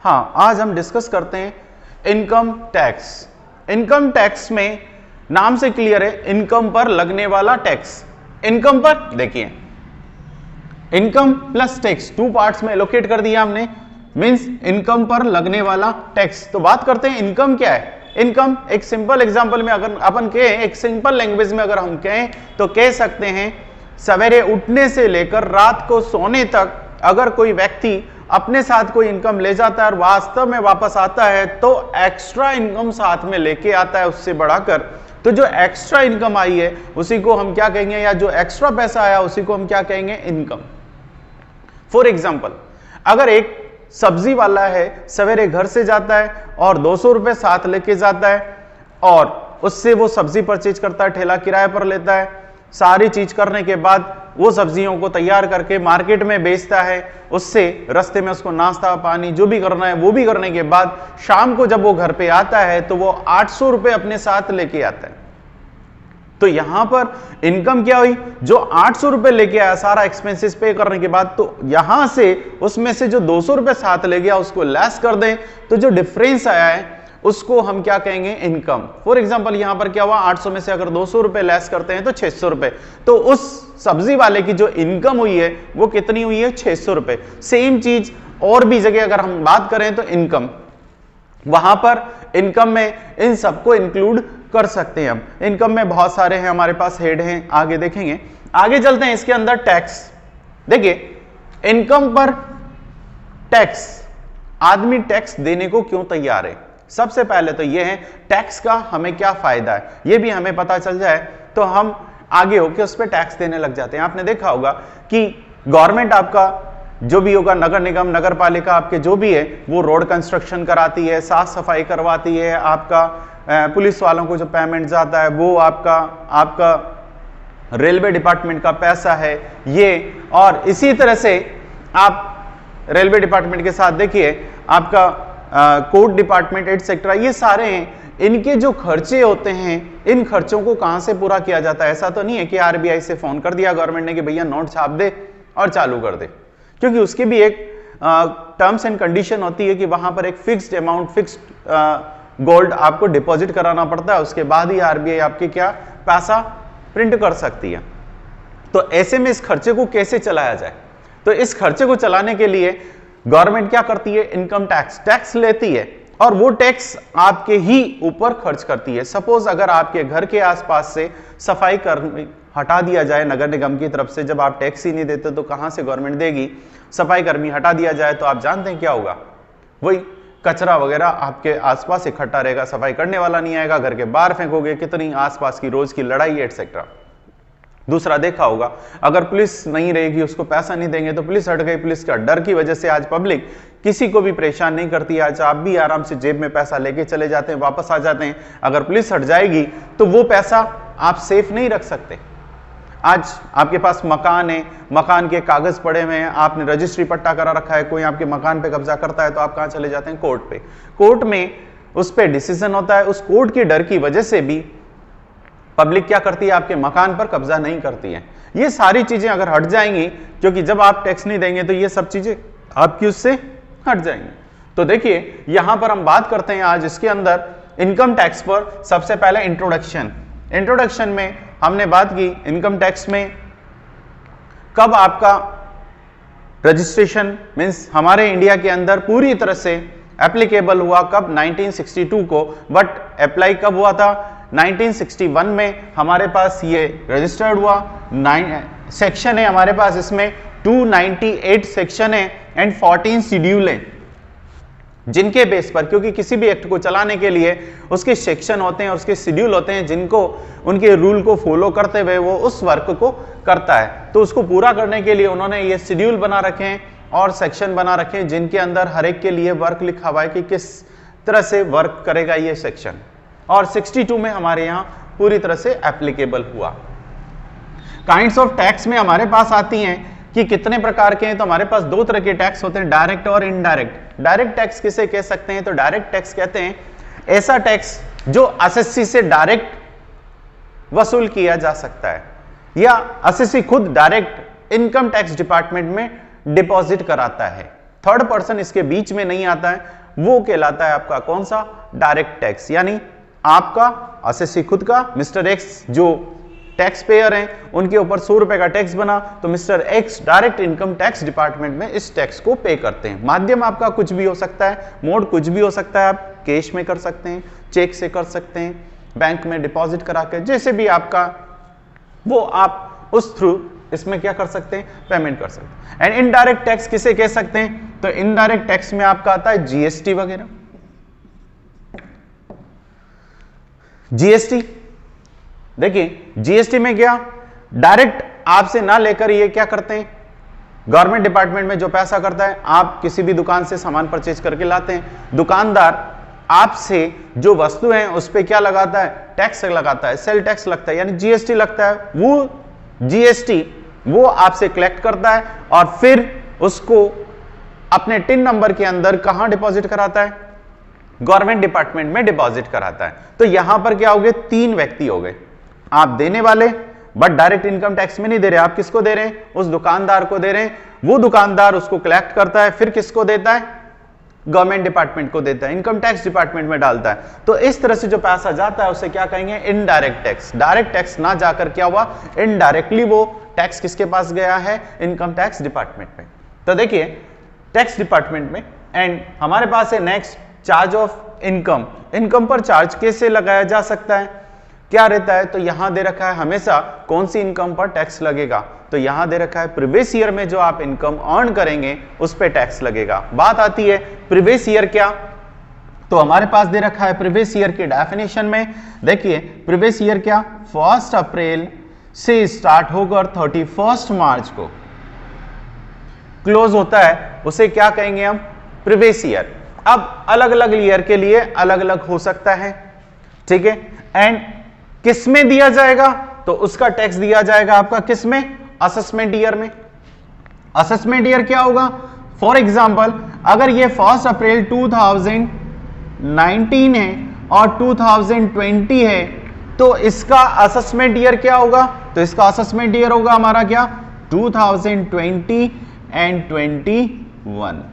हाँ, आज हम डिस्कस करते हैं इनकम टैक्स। इनकम टैक्स में नाम से क्लियर है, इनकम पर लगने वाला टैक्स। इनकम पर देखिए, इनकम प्लस टैक्स 2 पार्ट्स में एलोकेट कर दिया हमने, मींस इनकम पर लगने वाला टैक्स। तो बात करते हैं इनकम क्या है। इनकम एक सिंपल एग्जांपल में अगर अपन कहें, एक सिंपल लैंग्वेज में अगर हम कहें तो कह सकते हैं सवेरे उठने से लेकर रात को सोने तक अगर कोई व्यक्ति अपने साथ कोई इनकम ले जाता है और वास्तव में वापस आता है तो एक्स्ट्रा इनकम साथ में लेके आता है उससे बढ़ाकर, तो जो एक्स्ट्रा इनकम आई है उसी को हम क्या कहेंगे, या जो एक्स्ट्रा पैसा आया उसी को हम क्या कहेंगे, इनकम। फॉर एग्जाम्पल, अगर एक सब्जी वाला है, सवेरे घर से जाता है और 200 रुपए साथ लेके जाता है और उससे वो सब्जी परचेज करता है, ठेला किराए पर लेता है, सारी चीज करने के बाद वो सब्जियों को तैयार करके मार्केट में बेचता है, उससे रास्ते में उसको नाश्ता पानी जो भी करना है वो भी करने के बाद शाम को जब वो घर पे आता है तो वो 800 रुपए अपने साथ लेके आता है। तो यहां पर इनकम क्या हुई, जो 800 रुपए लेके आया सारा एक्सपेंसेस पे करने के बाद, तो यहां से उसमें से जो 200 रुपए साथ ले गया उसको लेस कर दें तो जो डिफरेंस आया है उसको हम क्या कहेंगे, इनकम। फॉर एग्जांपल यहां पर क्या हुआ, 800 में से अगर 200 रुपए लेस करते हैं तो 600 रुपए, तो उस सब्जी वाले की जो इनकम हुई है वो कितनी हुई है, 600 रुपए। सेम चीज और भी जगह अगर हम बात करें तो इनकम, वहां पर इनकम में इन सबको इंक्लूड कर सकते हैं हम। इनकम में बहुत सारे हैं हमारे पास, हेड हैं, आगे देखेंगे। आगे चलते हैं, इसके अंदर टैक्स। देखिए, इनकम पर टैक्स, आदमी टैक्स देने को क्यों तैयार है। सबसे पहले तो यह है टैक्स का हमें क्या फायदा है, यह भी हमें पता चल जाए तो हम आगे होकर उस पर टैक्स देने लग जाते हैं। आपने देखा होगा कि गवर्नमेंट आपका जो भी होगा, नगर निगम नगर पालिका आपके जो भी है, वो रोड कंस्ट्रक्शन कराती है, साफ सफाई करवाती है, आपका पुलिस वालों को जो पेमेंट जाता है वो आपका रेलवे डिपार्टमेंट का पैसा है ये। और इसी तरह से आप रेलवे डिपार्टमेंट के साथ देखिए आपका कोर्ट डिपार्टमेंट एटसेट्रा, ये सारे हैं। इनके जो खर्चे होते हैं, इन खर्चों को कहां से पूरा किया जाता है। ऐसा तो नहीं है कि आरबीआई से फोन कर दिया गवर्नमेंट ने कि भैया नोट छाप दे और चालू कर दे, क्योंकि उसकी भी एक टर्म्स एंड कंडीशन होती है कि वहां पर एक फिक्स्ड अमाउंट, फिक्स्ड गोल्ड आपको डिपॉजिट कराना पड़ता है, उसके बाद ही आरबीआई आपके क्या पैसा प्रिंट कर सकती है। तो ऐसे में इस खर्चे को कैसे चलाया जाए, तो इस खर्चे को चलाने के लिए गवर्नमेंट क्या करती है, इनकम टैक्स लेती है और वो टैक्स आपके ही ऊपर खर्च करती है। सपोज अगर आपके घर के आसपास से सफाई कर्मी हटा दिया जाए नगर निगम की तरफ से, जब आप टैक्स ही नहीं देते तो कहां से गवर्नमेंट देगी, सफाई कर्मी हटा दिया जाए तो आप जानते हैं क्या होगा, वही कचरा वगैरह आपके आसपास इकट्ठा रहेगा, सफाई करने वाला नहीं आएगा, घर के बाहर फेंकोगे, कितनी आसपास की रोज की लड़ाई एटसेट्रा। दूसरा देखा होगा, अगर पुलिस नहीं रहेगी, उसको पैसा नहीं देंगे तो पुलिस हट गई, पुलिस का डर की वजह से आज पब्लिक किसी को भी परेशान नहीं करती है। आज आप भी आराम से जेब में पैसा लेके चले जाते हैं, वापस आ जाते हैं। अगर पुलिस हट जाएगी तो वो पैसा आप सेफ नहीं रख सकते। आज आपके पास मकान है, मकान के कागज पड़े हुए हैं, आपने रजिस्ट्री पट्टा करा रखा है, कोई आपके मकान पे कब्जा करता है तो आप कहां चले जाते हैं, कोर्ट पे। कोर्ट में उस पे डिसीजन होता है, उस कोर्ट के डर की वजह से भी पब्लिक क्या करती है, आपके मकान पर कब्जा नहीं करती है। ये सारी चीजें अगर हट जाएंगी, क्योंकि जब आप टैक्स नहीं देंगे तो ये सब चीजें आपकी उससे हट जाएंगी। तो देखिए यहां पर हम बात करते हैं आज इसके अंदर इनकम टैक्स पर। सबसे पहले इंट्रोडक्शन में हमने बात की इनकम टैक्स में कब आपका रजिस्ट्रेशन मींस हमारे इंडिया के अंदर पूरी तरह से एप्लीकेबल हुआ, कब, 1962 को। बट अप्लाई कब हुआ था, 1961 में हमारे पास ये रजिस्टर्ड हुआ। 9 सेक्शन है हमारे पास, इसमें 298 सेक्शन है एंड 14 शेड्यूल है, जिनके बेस पर, क्योंकि किसी भी एक्ट को चलाने के लिए उसके सेक्शन होते हैं और उसके शेड्यूल होते हैं, जिनको उनके रूल को फॉलो करते हुए वो उस वर्क को करता है। तो उसको पूरा करने के लिए उन्होंने ये शेड्यूल बना रखे हैं और सेक्शन बना रखे हैं, जिनके अंदर हर एक के लिए वर्क लिखा हुआ है कि किस तरह से वर्क करेगा ये सेक्शन। और 62 में हमारे यहाँ पूरी तरह से एप्लीकेबल हुआ। काइंड्स ऑफ टैक्स में हमारे पास आती हैं कि कितने प्रकार के हैं, तो हमारे पास 2 तरह के टैक्स होते हैं, डायरेक्ट और इनडायरेक्ट। डायरेक्ट टैक्स किसे कह सकते हैं, तो डायरेक्ट टैक्स कहते हैं ऐसा टैक्स जो एसएससी से डायरेक्ट वसूल किया जा सकता है, या एसएससी खुद डायरेक्ट इनकम टैक्स डिपार्टमेंट में डिपॉजिट कराता है। थर्ड पर्सन इसके बीच में नहीं आता है, वो कहलाता है आपका कौन सा, डायरेक्ट टैक्स। यानी आपका एसएससी खुद का, मिस्टर एक्स जो टैक्स पेयर हैं उनके ऊपर 100 रुपए का टैक्स बना, तो mister x direct income tax department में इस टैक्स को पे करते हैं। माध्यम आपका कुछ भी हो सकता है, मोड कुछ भी हो सकता है, आप कैश में कर सकते हैं, चेक से कर सकते हैं, बैंक में डिपॉजिट करा के, जैसे भी आपका वो आप उस थ्रू इसमें क्या कर सकते हैं, पेमेंट कर सकते हैं। एंड इनडायरेक्ट टैक्स किसे कह सकते हैं, तो इनडायरेक्ट टैक्स में आपका आता है जीएसटी वगैरह। जीएसटी देखिए, जीएसटी में क्या, डायरेक्ट आपसे ना लेकर ये क्या करते हैं, गवर्नमेंट डिपार्टमेंट में जो पैसा करता है, आप किसी भी दुकान से सामान परचेज करके लाते हैं, दुकानदार आपसे जो वस्तु है उस पर क्या लगाता है, टैक्स लगाता है, सेल टैक्स लगता है, यानी जीएसटी लगता है। वो जीएसटी वो आपसे कलेक्ट करता है और फिर उसको अपने टिन नंबर के अंदर कहां डिपॉजिट कराता है, गवर्नमेंट डिपार्टमेंट में डिपॉजिट कराता है। तो यहां पर क्या हो गए, 3 व्यक्ति हो गए, आप देने वाले बट डायरेक्ट इनकम टैक्स में नहीं दे रहे, आप किसको दे रहे हैं, उस दुकानदार को दे रहे हैं, वो दुकानदार उसको कलेक्ट करता है, फिर किसको देता है, गवर्नमेंट डिपार्टमेंट को देता है, इनकम टैक्स डिपार्टमेंट में डालता है। तो इस तरह से जो पैसा जाता है उसे क्या कहेंगे, इनडायरेक्ट टैक्स। डायरेक्ट टैक्स ना जाकर क्या हुआ, इनडायरेक्टली वो टैक्स किसके पास गया है, इनकम टैक्स डिपार्टमेंट में। तो देखिए टैक्स डिपार्टमेंट में, एंड हमारे पास है next charge of income. Income पर चार्ज कैसे लगाया जा सकता है, क्या रहता है, तो यहां दे रखा है हमेशा कौन सी इनकम पर टैक्स लगेगा, तो यहां दे रखा है प्रीवियस ईयर में जो आप इनकम अर्न करेंगे उस पे टैक्स लगेगा। बात आती है प्रीवियस ईयर क्या, तो हमारे पास दे रखा है प्रीवियस ईयर की डेफिनेशन में, देखिए प्रीवियस ईयर क्या, 1 अप्रैल से स्टार्ट होकर 31 मार्च को क्लोज होता है, उसे क्या कहेंगे हम, प्रीवियस ईयर। अब अलग अलग ईयर के लिए अलग अलग हो सकता है, ठीक है। एंड किस में दिया जाएगा, तो उसका टैक्स दिया जाएगा आपका किस में, असेसमेंट ईयर में। असेसमेंट ईयर क्या होगा, फॉर एग्जांपल अगर ये 1 अप्रैल 2019 है और 2020 है, तो इसका असेसमेंट ईयर क्या होगा, तो इसका असेसमेंट ईयर होगा हमारा क्या, 2020 एंड 21।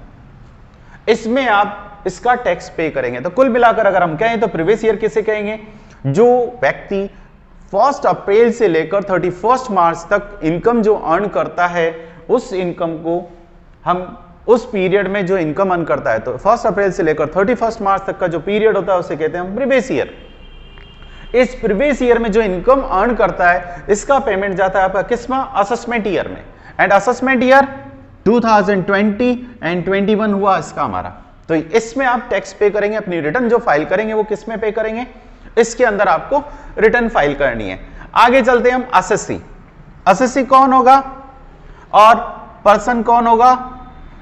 इसमें आप इसका टैक्स पे करेंगे। तो कुल मिलाकर अगर हम कहें तो प्रीवियस ईयर किसे कहेंगे, जो व्यक्ति 1 अप्रैल से लेकर 31 मार्च तक इनकम जो अर्न करता है, उस इनकम को हम उस पीरियड में जो इनकम अर्न करता है, तो 1 अप्रैल से लेकर 31 मार्च तक का जो पीरियड होता है उसे कहते हैं हम प्रीवियस ईयर। इस प्रीवियस ईयर में जो इनकम अर्न करता है, इसका पेमेंट जाता है आपका किसमें, असेसमेंट ईयर में। एंड असेसमेंट ईयर 2020 एंड 21 हुआ इसका हमारा, तो इसमें आप टैक्स पे करेंगे। अपनी रिटर्न जो फाइल करेंगे वो किस में पे करेंगे, इसके अंदर आपको रिटर्न फाइल करनी है। आगे चलते हैं हम एसएससी। एसएससी कौन होगा और पर्सन कौन होगा,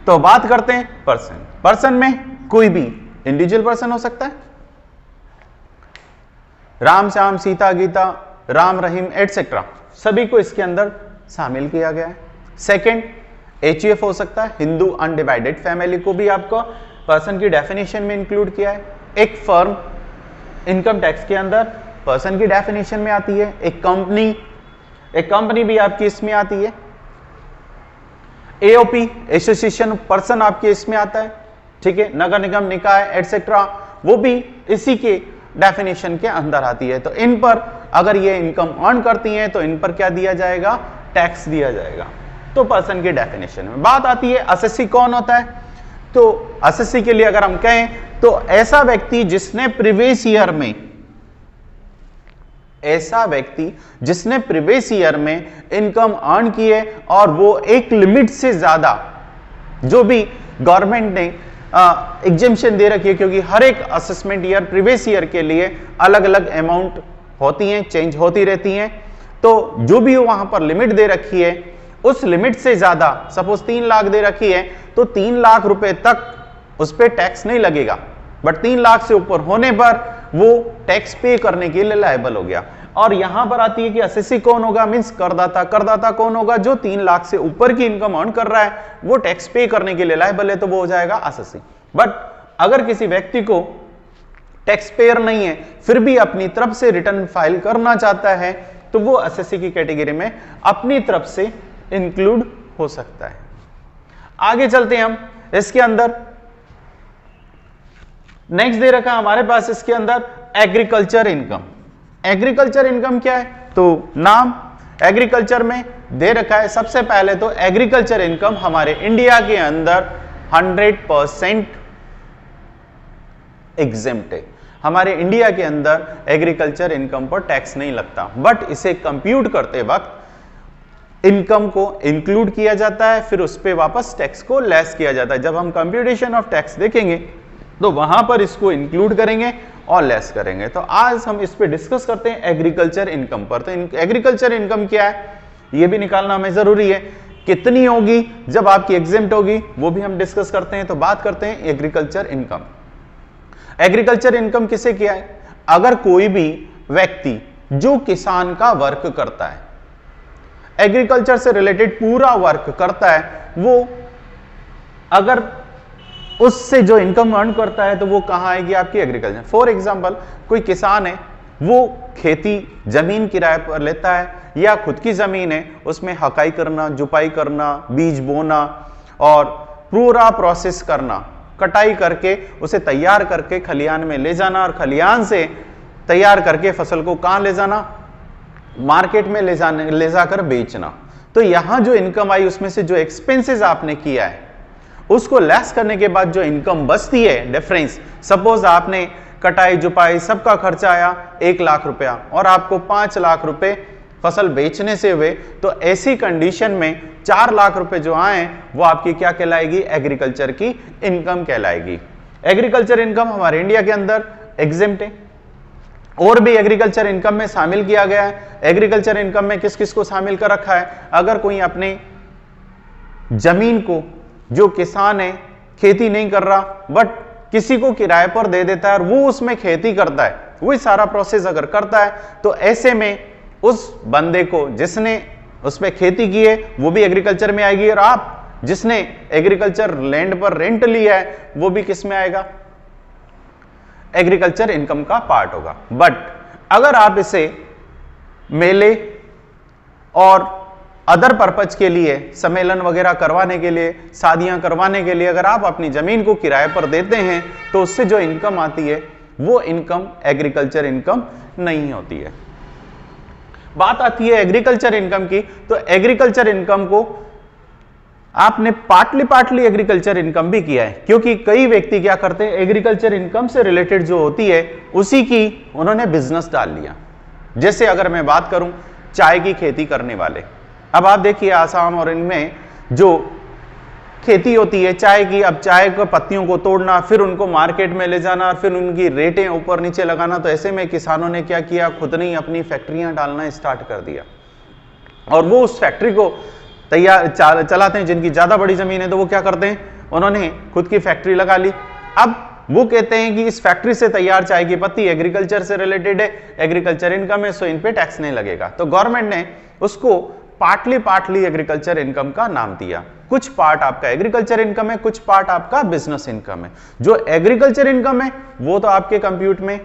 तो बात करते हैं पर्सन। पर्सन में कोई भी इंडिविजुअल पर्सन हो सकता है, राम श्याम सीता गीता राम रहीम एटसेट्रा सभी को इसके अंदर शामिल किया गया है। सेकंड एचयूएफ हो सकता है, हिंदू अनडिवाइडेड फैमिली को भी आपको पर्सन की डेफिनेशन में इंक्लूड किया है। एक फर्म इनकम टैक्स के अंदर पर्सन की डेफिनेशन में आती है। एक कंपनी भी आपकी इसमें आती है। एओपी एसोसिएशन पर्सन आपके इसमें आता है, ठीक है। नगर निगम निकाय एटसेट्रा वो भी इसी के डेफिनेशन के अंदर आती है। तो इन पर अगर ये इनकम अर्न करती हैं तो इन पर क्या दिया जाएगा, टैक्स दिया जाएगा। तो पर्सन की डेफिनेशन में बात आती है एसएससी कौन होता है, तो एसएससी के लिए अगर हम कहें तो ऐसा व्यक्ति जिसने प्रीवियस ईयर में इनकम अर्न की है और वो एक लिमिट से ज्यादा जो भी गवर्नमेंट ने एग्जेम्पशन दे रखी है, क्योंकि हर एक असेसमेंट ईयर प्रीवियस ईयर के लिए अलग अलग अमाउंट होती हैं, चेंज होती रहती हैं। तो जो भी वहां पर लिमिट दे रखी है उस लिमिट से ज्यादा, सपोज 3 लाख दे रखी है तो 3 लाख रुपए तक उस पर टैक्स नहीं लगेगा, बट 3 लाख से ऊपर होने पर वो टैक्स पे करने के लिए लायबल हो गया। और यहां पर आती है कि एसएससी कौन होगा, मींस करदाता। करदाता कौन होगा, जो 3 लाख से ऊपर की इनकम अर्न कर रहा है वो टैक्स पे करने के लिए लायबल है, तो वो हो जाएगा एसएससी। बट अगर किसी व्यक्ति को टैक्स पेयर नहीं है फिर भी अपनी तरफ से रिटर्न फाइल करना चाहता है तो वो एसएससी की कैटेगरी में अपनी तरफ से इंक्लूड हो सकता है। आगे चलते हैं हम, इसके अंदर नेक्स्ट दे रखा है हमारे पास इसके अंदर एग्रीकल्चर इनकम। एग्रीकल्चर इनकम क्या है? तो नाम एग्रीकल्चर में दे रखा है। सबसे पहले तो एग्रीकल्चर इनकम हमारे इंडिया के अंदर 100% एग्जेम्प्ट है। हमारे इंडिया के अंदर एग्रीकल्चर इनकम पर टैक्स नहीं लगता, बट इसे कंप्यूट करते वक्त इनकम को इंक्लूड किया जाता है, फिर उस पर वापस टैक्स को लेस किया जाता है। जब हम कंप्यूटेशन ऑफ टैक्स देखेंगे तो वहां पर इसको इंक्लूड करेंगे और लेस करेंगे। तो आज हम इस पे डिस्कस करते हैं एग्रीकल्चर इनकम पर। तो एग्रीकल्चर इनकम क्या है ये भी निकालना हमें जरूरी है। कितनी होगी जब आपकी एग्जेम्प्ट होगी वो भी हम डिस्कस करते हैं। तो बात करते हैं एग्रीकल्चर इनकम। एग्रीकल्चर इनकम किसे किया है? अगर कोई भी व्यक्ति जो किसान का वर्क करता है, एग्रीकल्चर से रिलेटेड पूरा वर्क करता है, वो अगर उससे जो इनकम अर्न करता है तो वो कहां आएगी? आपकी एग्रीकल्चर। फॉर एग्जांपल कोई किसान है, वो खेती जमीन किराए पर लेता है या खुद की जमीन है, उसमें हकाई करना, जुपाई करना, बीज बोना और पूरा प्रोसेस करना, कटाई करके उसे तैयार करके खलियान में ले जाना और खलियान से तैयार करके फसल को कहां ले जाना? मार्केट में ले जाकर बेचना। तो यहां जो इनकम आई उसमें से जो एक्सपेंसेस आपने किया है उसको लेस करने के बाद जो इनकम बचती है डिफरेंस, सपोज आपने कटाई जुपाई सबका खर्चा आया 1 लाख रुपया और आपको 5 लाख रुपए फसल बेचने से हुए, तो ऐसी कंडीशन में 4 लाख रुपए जो आए वो आपकी क्या कहलाएगी? एग्रीकल्चर की इनकम कहलाएगी। एग्रीकल्चर इनकम हमारे इंडिया के अंदर एग्जेम्प्ट है। और भी एग्रीकल्चर इनकम में शामिल किया गया है। एग्रीकल्चर इनकम में किस किस को शामिल कर रखा है? अगर कोई अपने जमीन को, जो किसान है खेती नहीं कर रहा बट किसी को किराए पर दे देता है और वो उसमें खेती करता है, वही सारा प्रोसेस अगर करता है, तो ऐसे में उस बंदे को जिसने उस पर खेती की है वो भी एग्रीकल्चर में आएगी, और आप जिसने एग्रीकल्चर लैंड पर रेंट लिया है वो भी किस में आएगा? एग्रीकल्चर इनकम का पार्ट होगा। बट अगर आप इसे मेले और अदर पर्पज के लिए, सम्मेलन वगैरह करवाने के लिए, शादियां करवाने के लिए अगर आप अपनी जमीन को किराए पर देते हैं तो उससे जो इनकम आती है वो इनकम एग्रीकल्चर इनकम नहीं होती है। बात आती है एग्रीकल्चर इनकम की, तो एग्रीकल्चर इनकम को आपने पार्टली एग्रीकल्चर इनकम भी किया है, क्योंकि कई व्यक्ति क्या करते हैं एग्रीकल्चर इनकम से रिलेटेड जो होती है उसी की उन्होंने बिजनेस डाल लिया। जैसे अगर मैं बात करूं चाय की खेती करने वाले, अब आप देखिए आसाम और इनमें जो खेती होती है चाय की, अब चाय के पत्तियों को तोड़ना, फिर उनको मार्केट में ले जाना, फिर उनकी रेटें ऊपर नीचे लगाना, तो ऐसे में किसानों ने क्या किया? खुद ने अपनी फैक्ट्रियां डालना स्टार्ट कर दिया और वो उस फैक्ट्री को तैयार चलाते हैं। जिनकी ज्यादा बड़ी जमीन है तो वो क्या करते हैं? उन्होंने खुद की फैक्ट्री लगा ली। अब वो कहते हैं कि इस फैक्ट्री से तैयार चाय की पत्ती एग्रीकल्चर से रिलेटेड है, एग्रीकल्चर इनकम है, सो इन पे टैक्स नहीं लगेगा। तो गवर्नमेंट ने उसको पार्टली एग्रीकल्चर इनकम का नाम दिया। कुछ पार्ट आपका एग्रीकल्चर इनकम है, कुछ पार्ट आपका बिजनेस इनकम है। जो एग्रीकल्चर इनकम है वो तो आपके कंप्यूट में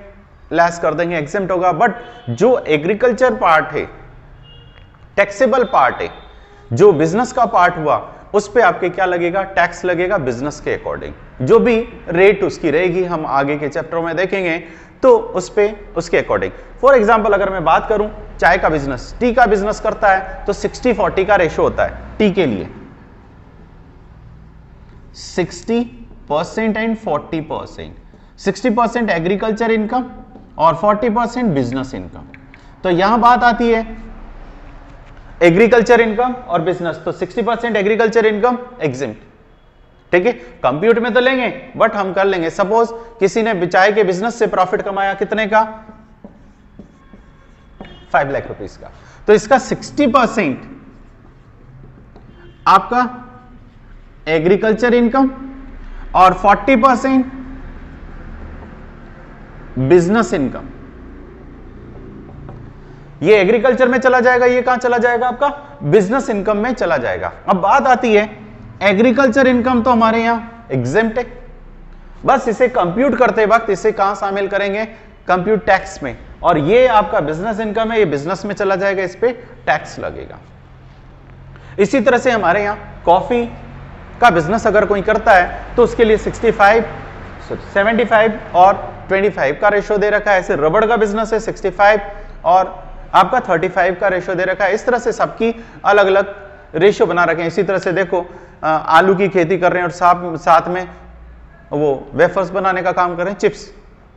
लेस कर देंगे, एग्जेम्प्ट होगा, बट जो एग्रीकल्चर पार्ट है, टैक्सेबल पार्ट है, जो बिजनेस का पार्ट हुआ, उस पे आपके क्या लगेगा? टैक्स लगेगा बिजनेस के अकॉर्डिंग। जो भी रेट उसकी रहेगी हम आगे के चैप्टरों में देखेंगे, तो उस पे उसके अकॉर्डिंग। फॉर एग्जांपल अगर मैं बात करूं चाय का बिजनेस, टी का बिजनेस करता है तो 60-40 का रेशो होता है टी के लिए, 60% एंड 40%। 60% एग्रीकल्चर इनकम और 40% बिजनेस इनकम। तो यहां बात आती है एग्रीकल्चर इनकम और बिजनेस, तो 60% एग्रीकल्चर इनकम एग्जेम्प्ट। ठीक है, कंप्यूट में तो लेंगे बट हम कर लेंगे। सपोज किसी ने चाय के बिजनेस से प्रॉफिट कमाया कितने का? 5 लाख रुपीस का, तो इसका 60% आपका एग्रीकल्चर इनकम और 40% बिजनेस इनकम। ये एग्रीकल्चर में चला जाएगा, ये कहां चला जाएगा? आपका बिजनेस इनकम में चला जाएगा। अब बात आती है एग्रीकल्चर इनकम तो हमारे यहां एग्जेम्प्ट है, बस इसे कंप्यूट करते वक्त इसे कहां शामिल करेंगे? कंप्यूट टैक्स में। और ये आपका बिजनेस इनकम है, ये बिजनेस में चला जाएगा, इस पे टैक्स लगेगा। इसी तरह से हमारे यहां कॉफी का बिजनेस अगर कोई करता है तो उसके लिए 75 और 25 का रेशो दे रखा है। ऐसे रबड़ का बिजनेस है 65 और आपका 35 का रेशो दे रखा है। इस तरह से सबकी अलग अलग रेशो बना रखे हैं। इसी तरह से देखो आलू की खेती कर रहे हैं और साथ में वो वेफर्स बनाने का काम कर रहे हैं, चिप्स।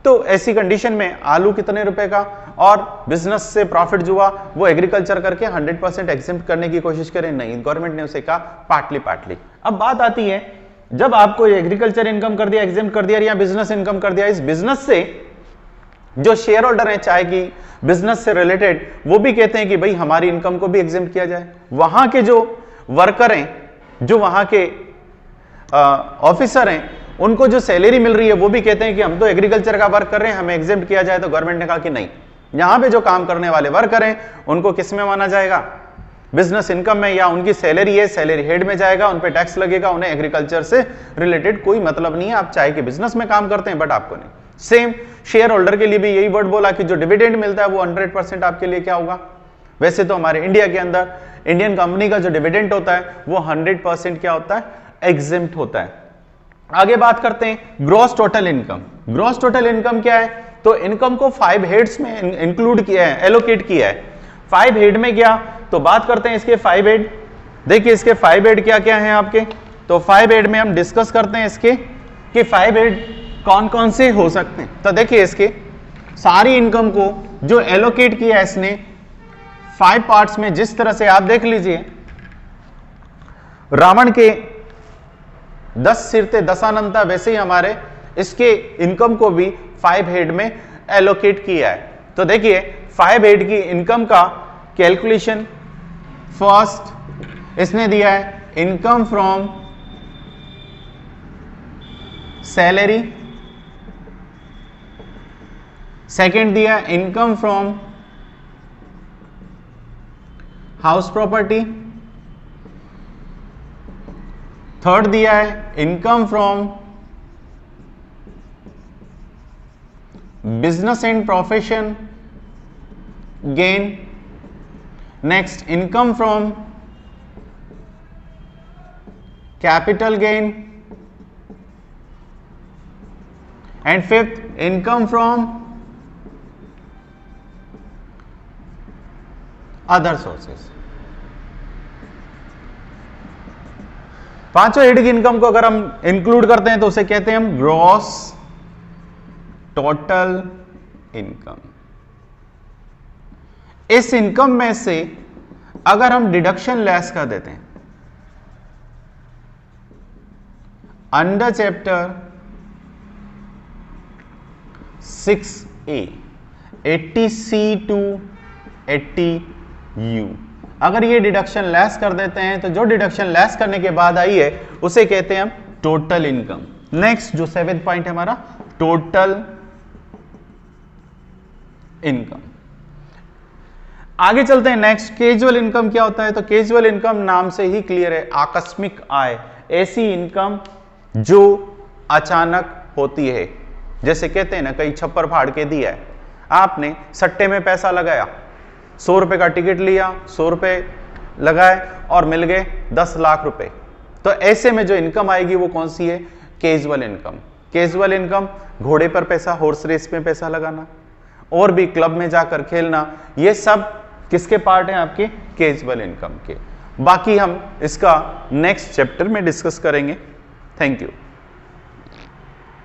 तो ऐसी कंडीशन में आलू कितने रुपए का और बिजनेस से प्रॉफिट जो हुआ वो एग्रीकल्चर करके 100% एग्जेम्प्ट करने की कोशिश करें, नहीं, गवर्नमेंट ने उसे कहा पार्टली। अब बात आती है जब आपको एग्रीकल्चर इनकम कर दिया, एग्जेम्प्ट कर दिया, या बिजनेस इनकम कर दिया, इस बिजनेस से जो शेयर होल्डर है चाहे कि बिजनेस से रिलेटेड, वो भी कहते हैं कि भाई हमारी इनकम को भी एग्जेम्प्ट किया जाए। वहां के जो वर्कर हैं, जो वहां के ऑफिसर हैं, उनको जो सैलरी मिल रही है वो भी कहते हैं कि हम तो एग्रीकल्चर का वर्क कर रहे हैं, हमें एग्जेम्प्ट किया जाए। तो गवर्नमेंट ने कहा कि नहीं, यहां पे जो काम करने वाले वर्कर हैं उनको किस में माना जाएगा, बिजनेस इनकम में, या उनकी सैलरी है सैलरी हेड में जाएगा, उन पे टैक्स लगेगा, उन्हें एग्रीकल्चर से रिलेटेड कोई मतलब नहीं है। आप चाहे कि बिजनेस में काम करते हैं बट आपको नहीं। सेम शेयर होल्डर के लिए भी यही वर्ड बोला कि जो डिविडेंड मिलता है वो 100% आपके लिए क्या होगा। वैसे तो हमारे इंडिया के अंदर इंडियन कंपनी का जो डिविडेंड होता है वो 100% क्या होता है, एग्जेम्प्ट होता है। आगे बात करते हैं gross total income. Gross total income क्या है, तो इनकम को 5 हेड्स में इंक्लूड किया है, एलोकेट किया है। 5 हेड में क्या, तो बात करते हैं इसके 5 हेड। देखिए इसके 5 हेड क्या क्या हैं आपके, तो 5 हेड में हम डिस्कस करते हैं इसके कि 5 हेड कौन कौन से हो सकते हैं। तो देखिए इसके सारी इनकम को जो एलोकेट किया है इसने 5 पार्ट्स में, जिस तरह से आप देख लीजिए रावण के 10 सिर थे दशानंता, वैसे ही हमारे इसके इनकम को भी 5 हेड में एलोकेट किया है। तो देखिए 5 हेड की इनकम का कैलकुलेशन, फर्स्ट इसने दिया है इनकम फ्रॉम सैलरी, सेकेंड दिया income from house property, third दिया है income from business and profession gain, next income from capital gain, and fifth income from other sources. पांचों हेड की इनकम को अगर हम इंक्लूड करते हैं तो उसे कहते हैं हम ग्रॉस टोटल इनकम। इस इनकम में से अगर हम डिडक्शन लेस कर देते हैं under chapter 6A 80C to 80U, अगर ये डिडक्शन लेस कर देते हैं तो जो डिडक्शन लेस करने के बाद आई है उसे कहते हैं हम टोटल इनकम। नेक्स्ट जो 7th पॉइंट है हमारा टोटल इनकम। आगे चलते हैं नेक्स्ट, कैजुअल इनकम क्या होता है। तो कैजुअल इनकम नाम से ही क्लियर है, आकस्मिक आय, ऐसी इनकम जो अचानक होती है। जैसे कहते हैं ना, कहीं छप्पर फाड़ के दिया है, आपने सट्टे में पैसा लगाया, 100 रुपए का टिकट लिया, 100 रुपए लगाए और मिल गए 10 लाख रुपए। तो ऐसे में जो इनकम आएगी वो कौन सी है, कैजुअल इनकम। कैजुअल इनकम, घोड़े पर पैसा, हॉर्स रेस में पैसा लगाना और भी क्लब में जाकर खेलना, ये सब किसके पार्ट हैं, आपके कैजुअल इनकम के। बाकी हम इसका नेक्स्ट चैप्टर में डिस्कस करेंगे। Thank you.